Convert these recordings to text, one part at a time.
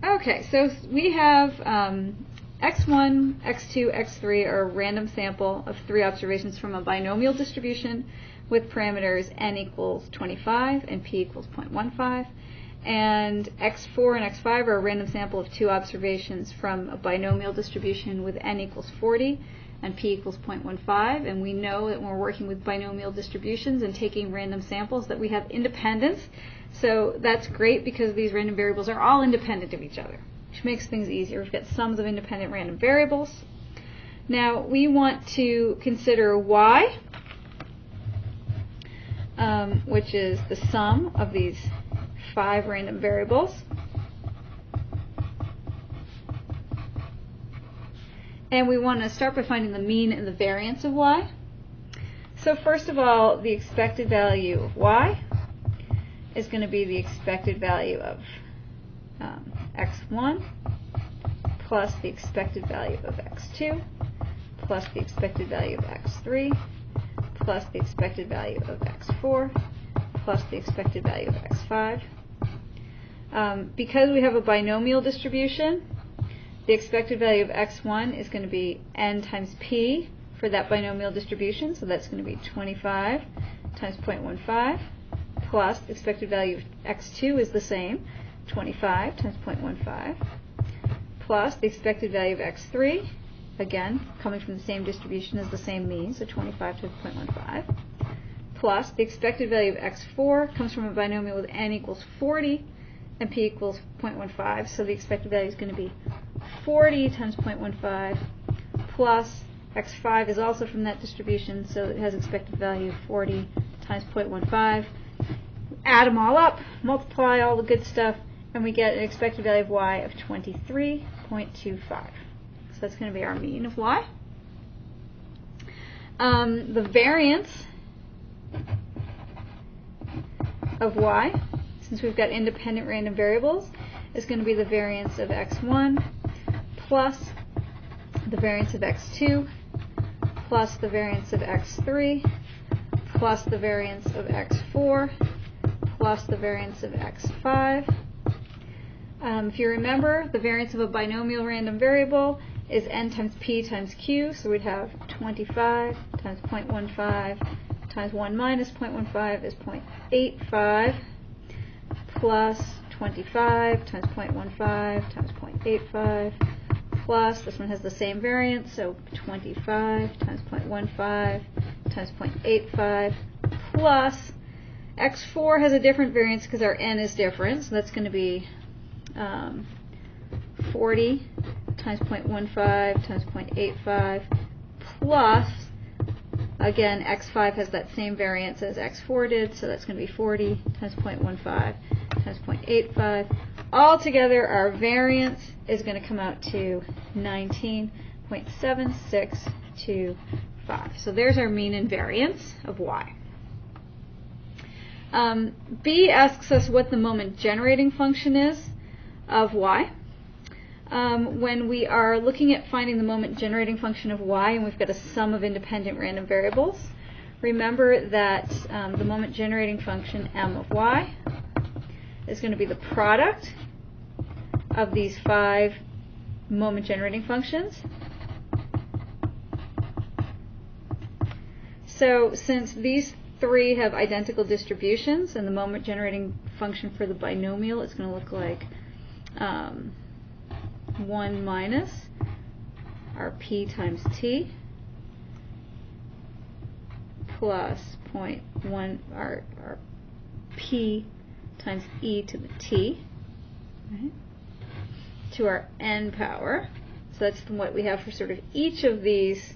Okay, so we have x1, x2, x3 are a random sample of 3 observations from a binomial distribution with parameters n equals 25 and p equals 0.15. And x4 and x5 are a random sample of 2 observations from a binomial distribution with n equals 40 and p equals 0.15. And we know that when we're working with binomial distributions and taking random samples that we have independence. So that's great because these random variables are all independent of each other, which makes things easier. We've got sums of independent random variables. Now we want to consider y, which is the sum of these 5 random variables. And we want to start by finding the mean and the variance of y. So first of all, the expected value of y is going to be the expected value of x1 plus the expected value of x2 plus the expected value of x3 plus the expected value of x4 plus the expected value of x5. Because we have a binomial distribution, the expected value of x1 is going to be n times p for that binomial distribution, so that's going to be 25 times 0.15 plus the expected value of x2 is the same, 25 times 0.15 plus the expected value of x3, again coming from the same distribution as the same mean, so 25 times 0.15 plus the expected value of x4 comes from a binomial with n equals 40 and p equals 0.15, so the expected value is going to be 40 times 0.15 plus x5 is also from that distribution, so it has expected value of 40 times 0.15. Add them all up, multiply all the good stuff, and we get an expected value of y of 23.25. So that's going to be our mean of y. The variance of y, since we've got independent random variables, is going to be the variance of x1 plus the variance of x2 plus the variance of x3 plus the variance of x4 plus the variance of x5. If you remember, the variance of a binomial random variable is n times p times q, so we'd have 25 times 0.15 times 1 minus 0.15 is 0.85 plus 25 times 0.15 times 0.85 plus, this one has the same variance, so 25 times 0.15 times 0.85 plus x4 has a different variance because our n is different, so that's going to be 40 times 0.15 times 0.85 plus, again, x5 has that same variance as x4 did, so that's going to be 40 times 0.15 times 0.85. Altogether, our variance is going to come out to 19.7625. So there's our mean and variance of y. B asks us what the moment generating function is of y. When we are looking at finding the moment generating function of y and we've got a sum of independent random variables, remember that the moment generating function m of y is going to be the product of these 5 moment generating functions. So since these 3 have identical distributions, and the moment generating function for the binomial is going to look like 1 minus our p times t plus 0.1 our p times e to the t, right, to our n power. So that's what we have for sort of each of these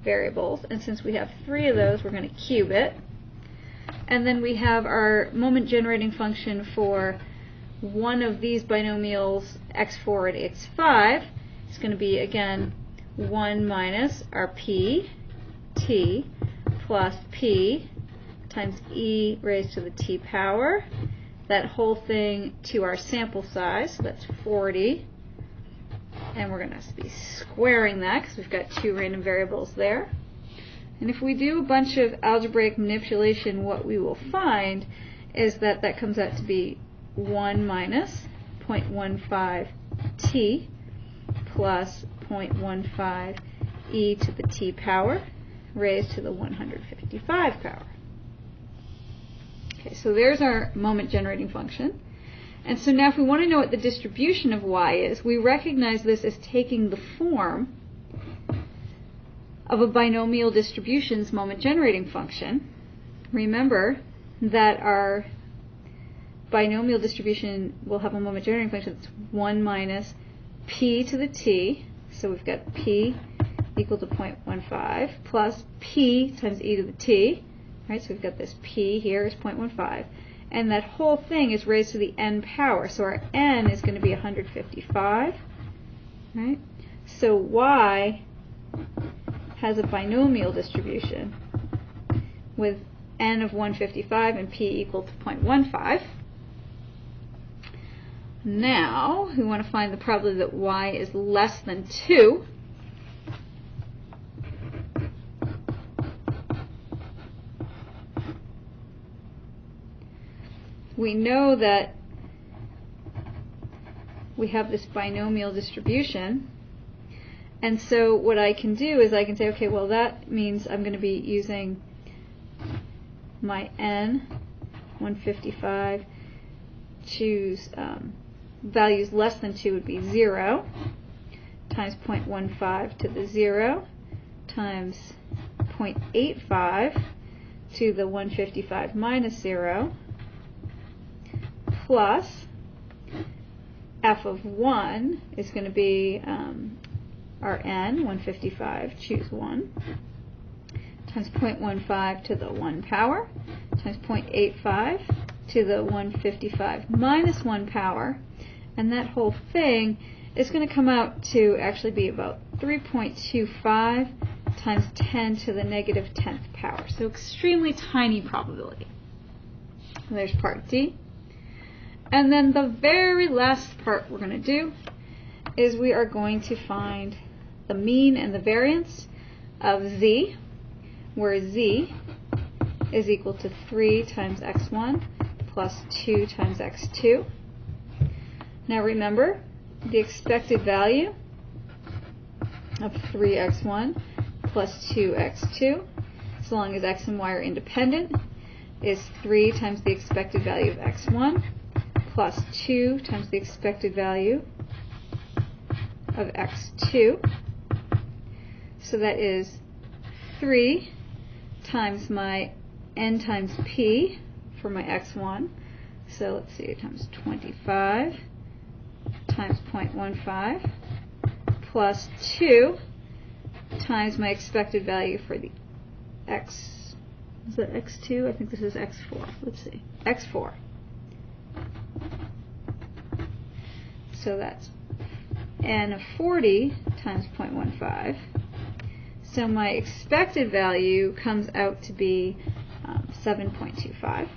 variables, and since we have 3 of those, we're going to cube it. And then we have our moment generating function for one of these binomials, x4 and x5. It's going to be, again, 1 minus our p t plus p times e raised to the t power. That whole thing to our sample size, so that's 40. And we're going to be squaring that because we've got 2 random variables there. And if we do a bunch of algebraic manipulation, what we will find is that that comes out to be 1 minus 0.15t plus 0.15 e to the t power raised to the 155 power. Okay, so there's our moment generating function. And so now if we want to know what the distribution of y is, we recognize this as taking the form of a binomial distribution's moment generating function. Remember that our binomial distribution will have a moment generating function that's 1 minus p to the t. So we've got p equal to 0.15 plus p times e to the t. Right, so we've got this p here is 0.15. And that whole thing is raised to the n power. So our n is going to be 155. Right? So y has a binomial distribution with n of 155 and p equal to 0.15. Now, we want to find the probability that y is less than 2. We know that we have this binomial distribution, and so what I can do is I can say, okay, well that means I'm going to be using my n, 155, choose values less than 2 would be 0, times 0.15 to the 0, times 0.85 to the 155 minus 0, plus f of 1 is going to be our n, 155, choose 1, times 0.15 to the 1 power, times 0.85 to the 155 minus 1 power, and that whole thing is going to come out to actually be about 3.25 times 10 to the negative 10th power. So extremely tiny probability. There's part D. And then the very last part we're going to do is we are going to find the mean and the variance of z, where z is equal to 3 times x1 plus 2 times x2. Now remember, the expected value of 3x1 plus 2x2, so long as x and y are independent, is 3 times the expected value of x1 plus 2 times the expected value of x2. So that is 3 times my n times p for my x1. So let's see, times 25 times 0.15 plus 2 times my expected value for the x. Is that x2? I think this is x4. Let's see. x4. So that's n of 40 times 0.15. So my expected value comes out to be 7.25.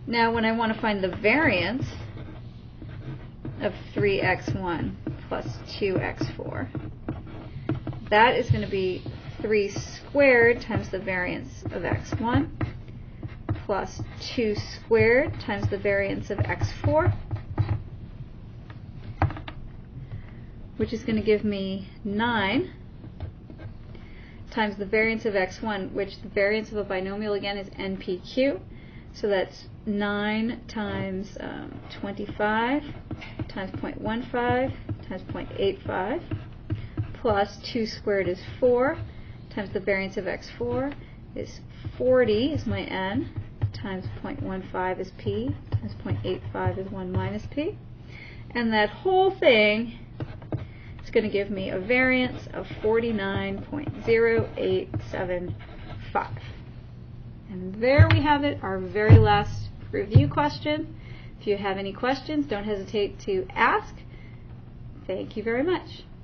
Now when I want to find the variance of 3x1 plus 2x4, that is going to be 3 squared times the variance of x1 plus 2 squared times the variance of x4, which is going to give me 9 times the variance of x1, which the variance of a binomial again is npq. So that's 9 times 25 times 0.15 times 0.85 plus 2 squared is 4 times the variance of x4 is 40 is my n times 0.15 is p times 0.85 is 1 minus p. And that whole thing is going to give me a variance of 49.0875. And there we have it, our very last review question. If you have any questions, don't hesitate to ask. Thank you very much.